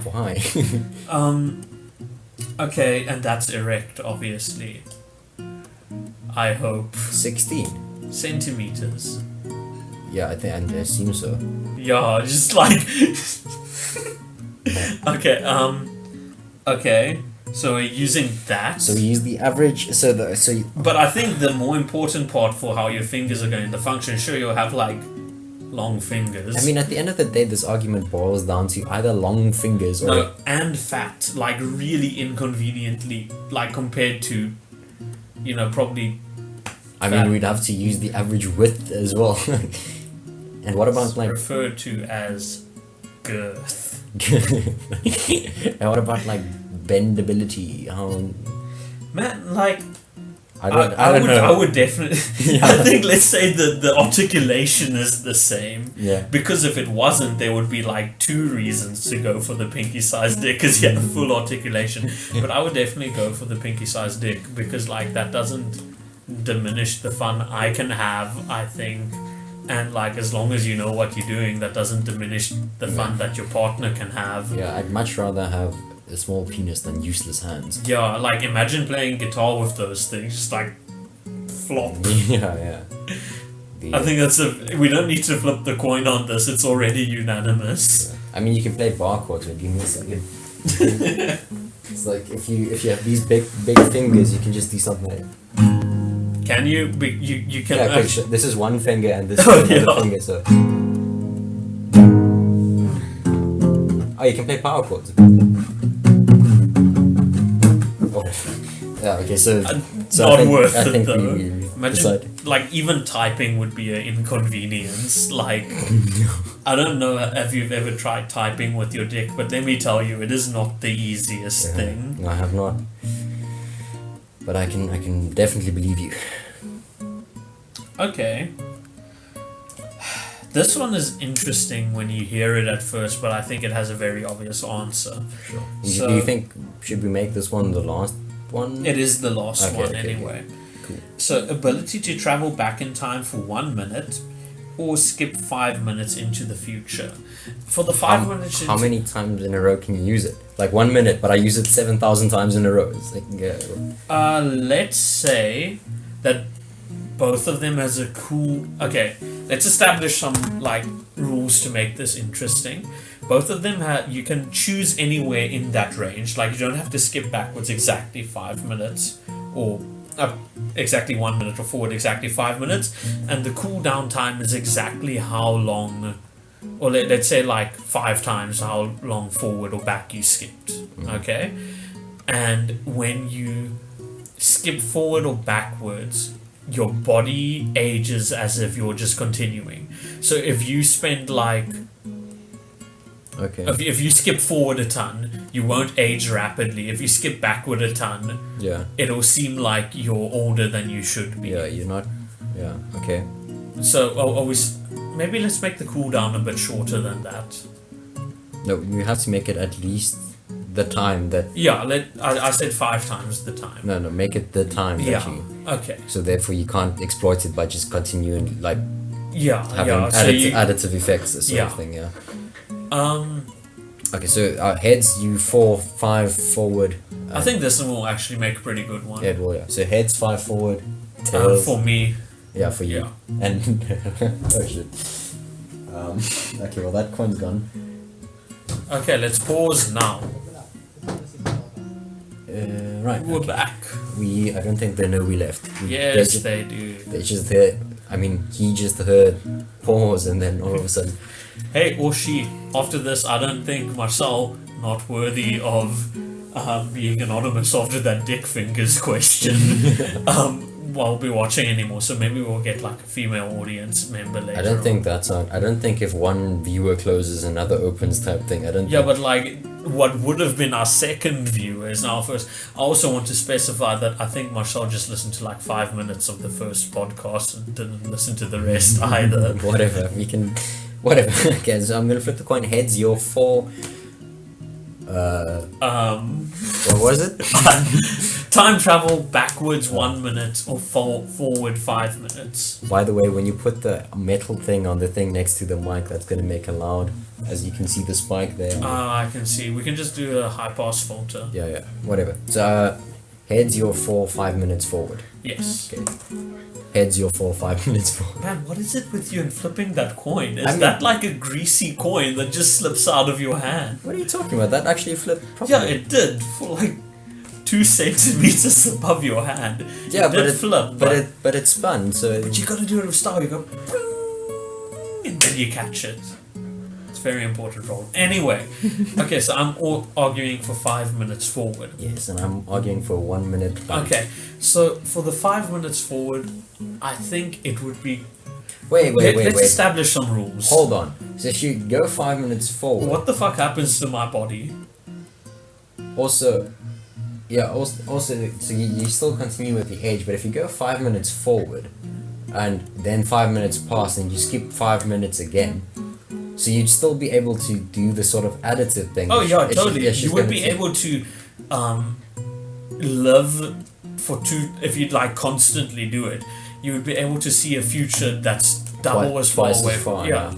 Okay, and that's erect, obviously. I hope 16. centimeters. Yeah, I assume so. Yeah, just like. Okay. Okay. So we're using that. So we use the average. But I think the more important part for how your fingers are going to function, sure, you'll have like long fingers. I mean, at the end of the day, this argument boils down to either long fingers or no, and fat, like really inconveniently, like compared to, you know, probably. I mean, we'd have to use the average width as well. And what about like? referred to as girth? And what about like bendability? Man, like I don't know. I would definitely. Yeah. I think let's say the articulation is the same. Yeah. Because if it wasn't, there would be like 2 reasons to go for the pinky sized dick because you have full articulation. But I would definitely go for the pinky sized dick because like that doesn't diminish the fun I can have, I think. And like as long as you know what you're doing, that doesn't diminish the fun that your partner can have. Yeah, I'd much rather have a small penis than useless hands. Yeah, like imagine playing guitar with those things, just like flop. Yeah. I think we don't need to flip the coin on this, it's already unanimous. I mean, you can play bar chords, but give me a second. It's like if you have these big fingers, you can just do something like. Can you? You can Yeah, okay, actually. so this is one finger and this is Oh, another yeah. finger, so. Oh, you can play power chords. Oh. Yeah, okay, so. So Not worth I it think though. we Imagine, decide. like, even typing would be an inconvenience. Like, I don't know if you've ever tried typing with your dick, but let me tell you, it is not the easiest thing. No, I have not. But I can definitely believe you. Okay. This one is interesting when you hear it at first, but I think it has a very obvious answer. Sure. So- Do you think should we make this one the last one? It is the last Okay, one okay, anyway. Cool. So, ability to travel back in time for 1 minute or skip 5 minutes into the future. For the 5 minutes... How many times in a row can you use it? Like 1 minute, but I use it 7,000 times in a row. It's like, yeah. Let's say that both of them has a cool... Okay, let's establish some, like, rules to make this interesting. Both of them you can choose anywhere in that range. Like, you don't have to skip backwards exactly 5 minutes or up exactly 1 minute or forward exactly 5 minutes, and the cool down time is exactly how long, or let's say like 5 times how long forward or back you skipped. Okay, and when you skip forward or backwards, your body ages as if you're just continuing. So if you spend like Okay. if you skip forward a ton, you won't age rapidly. If you skip backward a ton, Yeah. it'll seem like you're older than you should be. Yeah, you're not. Yeah. Okay. So maybe let's make the cooldown a bit shorter than that. No, you have to make it at least the time that. Yeah, I said 5 times the time. No, make it the time that Yeah. you. Okay. So therefore, you can't exploit it by just continuing like Yeah. having Yeah. So additive effects, sort Yeah. of thing. Yeah. um, Okay, so heads you 4, 5 forward. I think this one will actually make a pretty good one. Yeah, well, yeah. So heads 5 forward. Tails. For me. Yeah, for you. Yeah. And oh shit. Okay, well that coin's gone. Okay, let's pause now. Right. We're okay. back. I don't think they know we left. Yes, they do. They just heard. I mean, he just heard pause, and then all of a sudden. Hey, or she. After this, I don't think Marcel not worthy of being anonymous after that dick fingers question. While we're watching anymore, so maybe we'll get like a female audience member later. I don't think that's on. I don't think if one viewer closes, another opens type thing. I don't. Yeah, think, but like what would have been our second viewer is now first. I also want to specify that I think Marcel just listened to like 5 minutes of the first podcast and didn't listen to the rest either. Whatever we can. Whatever. Okay, so I'm gonna flip the coin. Heads, your 4. What was it? Time travel backwards 1 minute or forward 5 minutes. By the way, when you put the metal thing on the thing next to the mic, that's gonna make a loud. As you can see the spike there. I can see. We can just do a high pass filter. Yeah. Whatever. So heads, your 4, 5 minutes forward. Yes. Okay. Heads, your 4, 5 minutes forward. Man, what is it with you and flipping that coin? Is I mean- that like a greasy coin that just slips out of your hand? What are you talking about? That actually flipped properly. Yeah, it did for like 2 centimeters above your hand. Yeah, it but did flip, but it spun. So but you gotta do it with style. You go, "Ping," and then you catch it. It's a very important role. Anyway, okay, so I'm arguing for 5 minutes forward. yes, and I'm arguing for 1 minute. Okay, so for the 5 minutes forward, I think it would be. Wait. Let's establish some rules. Hold on. So if you go 5 minutes forward. What the fuck happens to my body? Also, so you still continue with the age, but if you go 5 minutes forward, and then 5 minutes pass, and you skip 5 minutes again, so you'd still be able to do the sort of additive thing. Oh yeah, It's totally. just You would gonna be take- able to live for 2 if you'd like constantly do it. You would be able to see a future that's double as far twice as away. far, Yeah.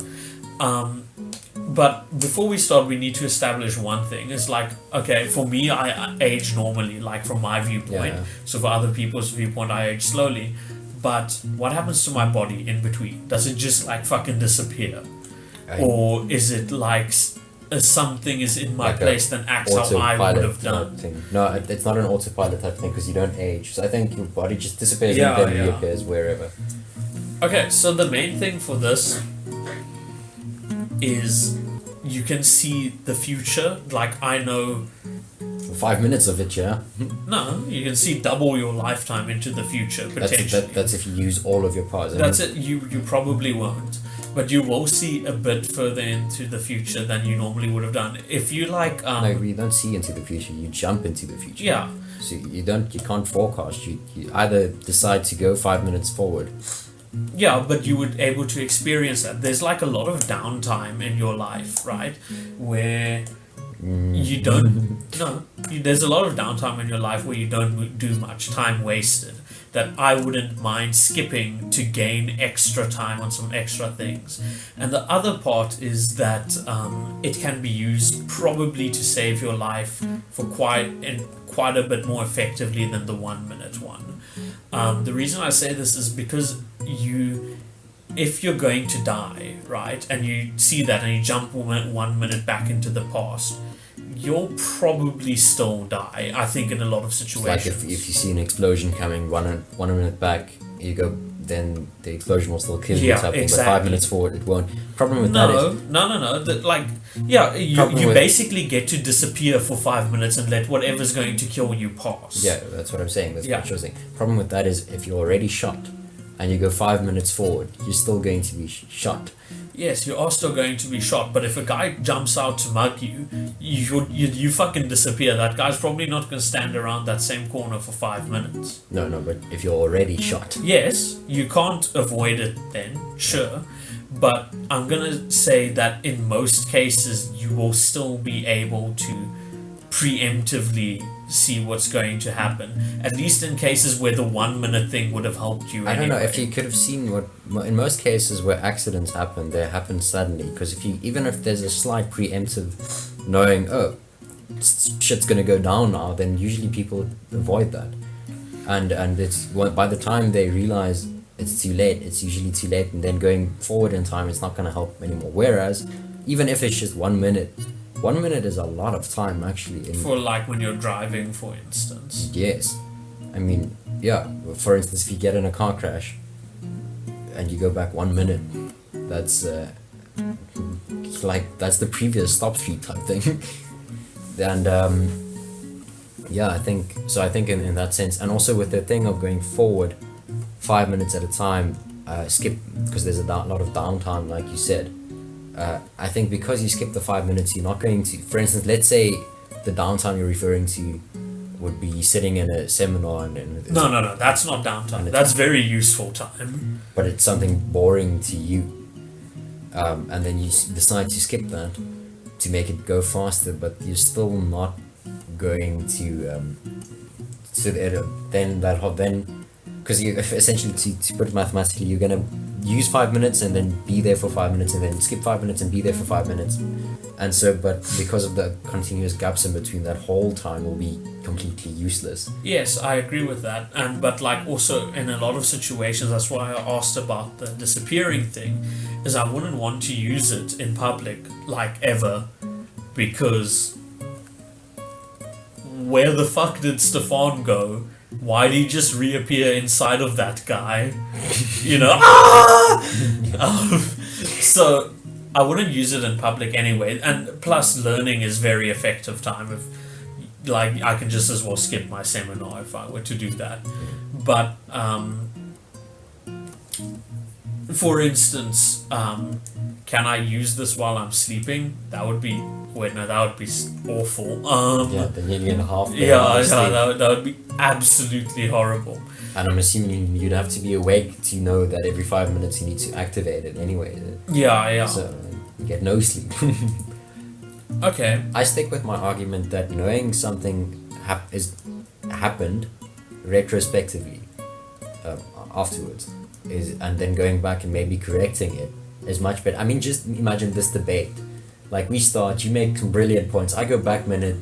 But before we start, we need to establish one thing. It's like, okay, for me, I age normally, like from my viewpoint. Yeah. So for other people's viewpoint, I age slowly. But what happens to my body in between? Does it just like fucking disappear? Or is it like something is in my Like a place then acts how I would have type done? thing. No, it's not an autopilot type thing because you don't age. So I think your body just disappears Yeah, and then yeah. reappears wherever. Okay, so the main thing for this is you can see the future. Like I know, 5 minutes of it, yeah. no, you can see double your lifetime into the future potentially. That's if you use all of your powers. That's it. You probably won't, but you will see a bit further into the future than you normally would have done. If you like, No, you don't see into the future. You jump into the future. yeah, So you can't forecast. You either decide to go 5 minutes forward. yeah, but you would able to experience that. There's like a lot of downtime in your life, right, where you don't. No, there's a lot of downtime in your life where you don't do much, time wasted. That I wouldn't mind skipping to gain extra time on some extra things. And the other part is that it can be used probably to save your life for quite a bit more effectively than the 1 minute one. The reason I say this is because if you're going to die, right, and you see that and you jump 1 minute back into the past, you'll probably still die. I think in a lot of It's situations. like if you see an explosion coming, one minute back, you go, then the explosion will still kill you. Yeah, Something, exactly. But 5 minutes forward, it won't. Problem with that is No. That, like, yeah, Problem you with- basically get to disappear for 5 minutes and let whatever's going to kill you pass. yeah, that's what I'm saying. That's Yeah. what you're saying. Problem with that is if you're already shot, and you go 5 minutes forward, you're still going to be shot. Yes, you are still going to be shot, but if a guy jumps out to mug you, you fucking disappear. That guy's probably not going to stand around that same corner for 5 minutes. No, but if you're already shot, Yes, you can't avoid it then, sure, but I'm going to say that in most cases you will still be able to preemptively see what's going to happen, at least in cases where the 1 minute thing would have helped you I don't know anyway. if you could have seen what in most cases where accidents happen, they happen suddenly. Because even if there's a slight preemptive knowing, oh, shit's gonna go down now, then usually people avoid that, and it's by the time they realize it's too late, it's usually too late, and then going forward in time, it's not gonna help anymore. Whereas even if it's just 1 minute. 1 minute is a lot of time, actually. For like when you're driving, for instance. Yes. I mean, yeah. For instance, if you get in a car crash and you go back 1 minute, that's that's the previous stop street type thing. And yeah, I think in that sense, and also with the thing of going forward 5 minutes at a time, skip, because there's a lot of downtime, like you said. I think because you skip the 5 minutes, you're not going to, for instance, let's say the downtime you're referring to would be sitting in a seminar and No, that's not downtime. That's very useful time. but it's something boring to you, and then you decide to skip that to make it go faster, but you're still not going to then because you essentially to put it mathematically, you're gonna use 5 minutes and then be there for 5 minutes and then skip 5 minutes and be there for 5 minutes, and so but because of the continuous gaps in between, that whole time will be completely useless. Yes, I agree with that, but like also in a lot of situations, that's why I asked about the disappearing thing, is I wouldn't want to use it in public like ever, because where the fuck did Stefan go? Why did he just reappear inside of that guy? You know? So I wouldn't use it in public anyway, and plus learning is very effective time. If like I can just as well skip my seminar if I were to do that. But for instance, can I use this while I'm sleeping? That would be awful. Yeah, the nearly and a half. That would be absolutely horrible. And I'm assuming you'd have to be awake to know that every 5 minutes you need to activate it anyway. Yeah. So you get no sleep. Okay. I stick with my argument that knowing something happened retrospectively afterwards and then going back and maybe correcting it is much better. I mean, just imagine this debate. Like we start, you make some brilliant points. I go back a minute,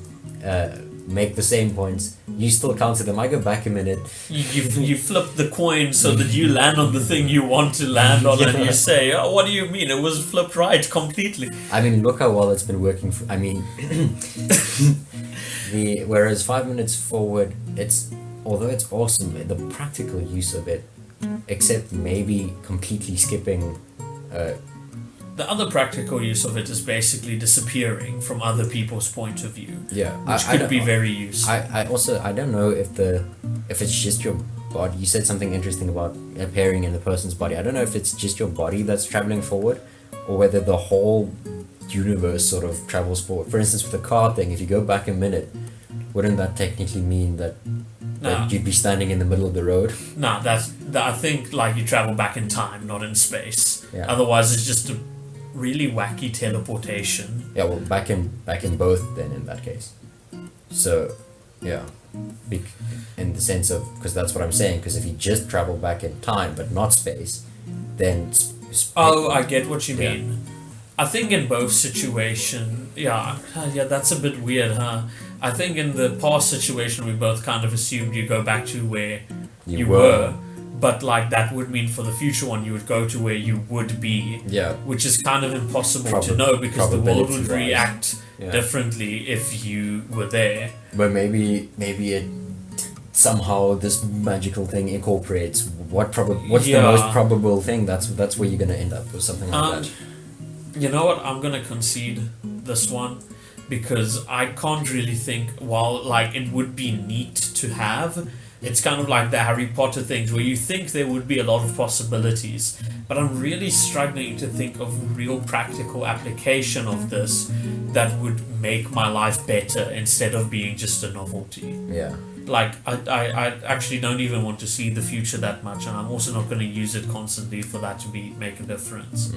make the same points. You still counter them. I go back a minute. You flip the coin so that you land on the thing you want to land on, and you say, "Oh, what do you mean? It was flipped right completely." I mean, look how well it's been working. I mean, whereas 5 minutes forward, although it's awesome, the practical use of it, except maybe completely skipping. The other practical use of it is basically disappearing from other people's point of view. Yeah, which could be very useful. I don't know if it's just your body. You said something interesting about appearing in the person's body. I don't know if it's just your body that's traveling forward, or whether the whole universe sort of travels forward. For instance, with the car thing, if you go back a minute, wouldn't that technically mean that you'd be standing in the middle of the road? Nah, I think like you travel back in time, not in space. Yeah. Otherwise, it's just a really wacky teleportation. Yeah, well, back in both then in that case. So, yeah, in the sense of, because that's what I'm saying. Because if you just travel back in time but not space, then. I get what you mean. I think in both situations, that's a bit weird, huh? I think in the past situation, we both kind of assumed you go back to where you were. But like that would mean for the future one, you would go to where you would be. Yeah. Which is kind of impossible to know, because the world would react Yeah. differently if you were there. But maybe it somehow this magical thing incorporates what's the most probable thing. That's where you're gonna end up or something like that. You know what? I'm gonna concede this one because I can't really think. While like it would be neat to have, it's kind of like the Harry Potter things where you think there would be a lot of possibilities, but I'm really struggling to think of real practical application of this that would make my life better instead of being just a novelty. Yeah. Like I actually don't even want to see the future that much, and I'm also not going to use it constantly for that to make a difference.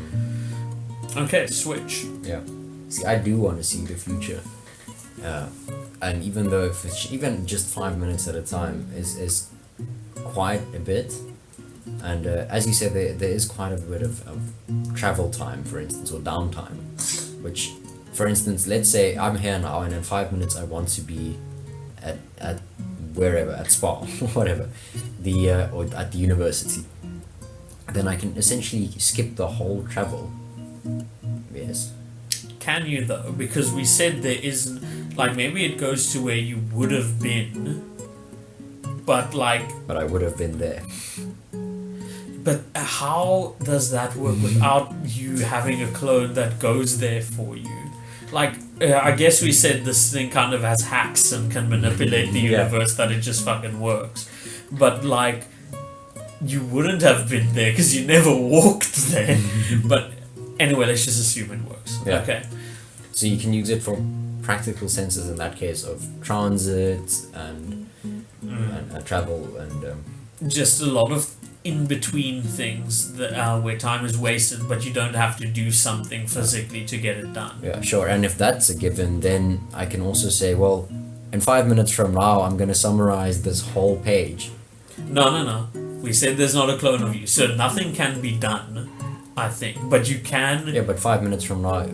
Okay, switch. Yeah. See, I do want to see the future. And even though if it's even just 5 minutes at a time is quite a bit, and as you said, there is quite a bit of travel time, for instance, or downtime, which, for instance, let's say I'm here now and in 5 minutes I want to be at wherever, at Spa, whatever, or at the university, then I can essentially skip the whole travel. Yes. Can you though? Because we said there isn't, like, maybe it goes to where you would have been, but I would have been there. But how does that work without you having a clone that goes there for you? Like, I guess we said this thing kind of has hacks and can manipulate the universe, that it just fucking works. But like, you wouldn't have been there because you never walked there. But anyway, let's just assume it works. Yeah. Okay. So you can use it for practical senses in that case of transit and travel and just a lot of in between things that where time is wasted, but you don't have to do something physically to get it done. Yeah, sure. And if that's a given, then I can also say, well, in 5 minutes from now, I'm going to summarize this whole page. No. We said there's not a clone of you, so nothing can be done, I think. But you can. Yeah, but 5 minutes from now,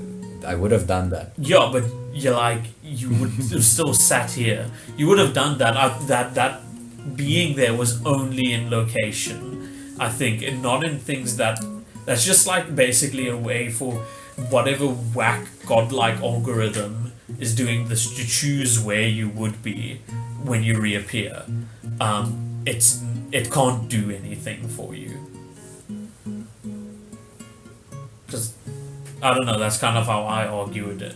I would have done that. Yeah, but you would have still sat here. You would have done that. That being there was only in location, I think, and not in things that's just like basically a way for whatever whack godlike algorithm is doing this to choose where you would be when you reappear. It can't do anything for you. Because I don't know, that's kind of how I argued it.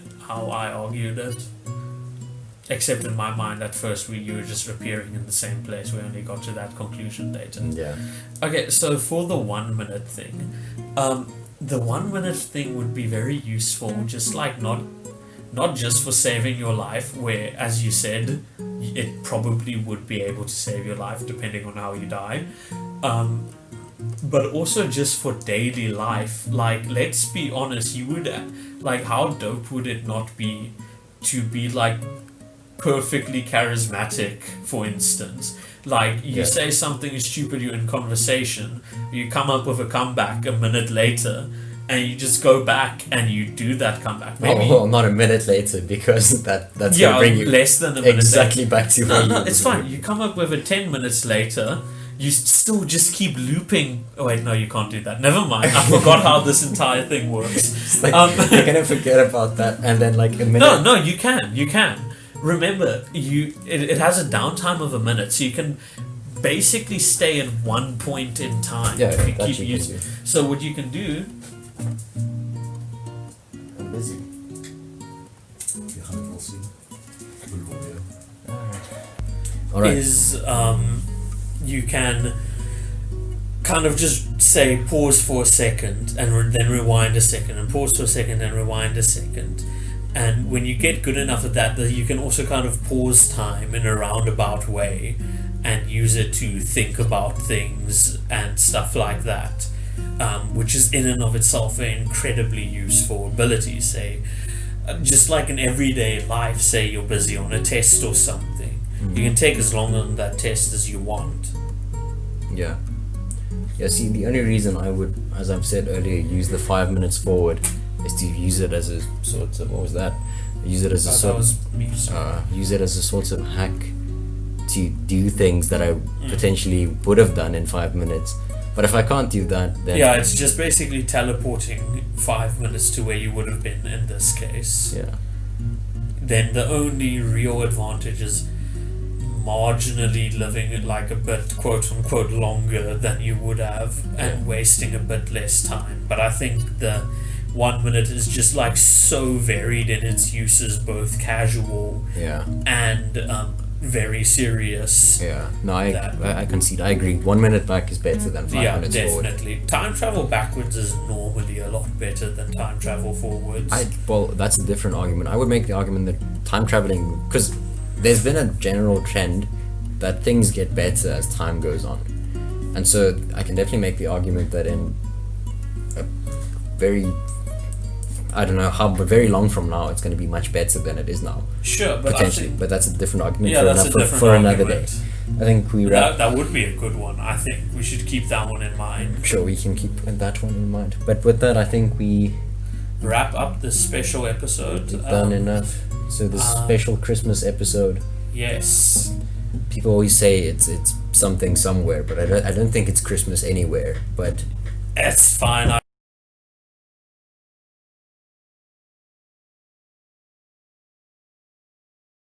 Except in my mind, at first you were just appearing in the same place. We only got to that conclusion later. Yeah. Okay, so for the 1 minute thing, the 1 minute thing would be very useful, just like not just for saving your life, where, as you said, it probably would be able to save your life depending on how you die, but also just for daily life. Like, let's be honest, you would, like, how dope would it not be to be like perfectly charismatic, for instance? Like, you say something stupid, you're in conversation, you come up with a comeback a minute later, and you just go back and you do that comeback. Maybe not a minute later, because that's gonna bring you less than a minute exactly later. Back to where No, it's fine. You come up with it 10 minutes later, you still just keep looping. Oh wait, no, you can't do that. Never mind. I forgot how this entire thing works. It's like, you're gonna forget about that, and then like a minute. No, you can. Remember, it has a downtime of a minute, so you can basically stay at one point in time. Yeah, if you that keep you using. can do. So what you can do. I'm busy. Alright. Is you can kind of just say pause for a second and then rewind a second, and pause for a second and rewind a second, and when you get good enough at that, you can also kind of pause time in a roundabout way and use it to think about things and stuff like that, which is in and of itself an incredibly useful ability. Say, just like in everyday life, say you're busy on a test or something, you can take as long on that test as you want. Yeah. See, the only reason I would, as I've said earlier, use the 5 minutes forward is to use it as a sort of, what was that? Use it as a use it as a sort of hack to do things that I potentially would have done in 5 minutes. But if I can't do that, then it's just basically teleporting 5 minutes to where you would have been in this case. Yeah. then the only real advantage is marginally living it like a bit quote unquote longer than you would have and wasting a bit less time. But I think the 1 minute is just like so varied in its uses, both casual and very serious. No, I concede. I agree. 1 minute back is better than 5 minutes forward. Definitely. Time travel backwards is normally a lot better than time travel forwards. Well, that's a different argument. I would make the argument that time traveling, because there's been a general trend that things get better as time goes on, and so I can definitely make the argument that in a very, I don't know how, but very long from now, it's going to be much better than it is now. Sure, but potentially, but that's a different argument for another day. I think we wrap. That would be a good one. I think we should keep that one in mind. Sure, we can keep that one in mind. But with that, I think we wrap up this special episode. We've done enough. So this special Christmas episode. Yes. People always say it's something somewhere, but I don't think it's Christmas anywhere. But it's fine.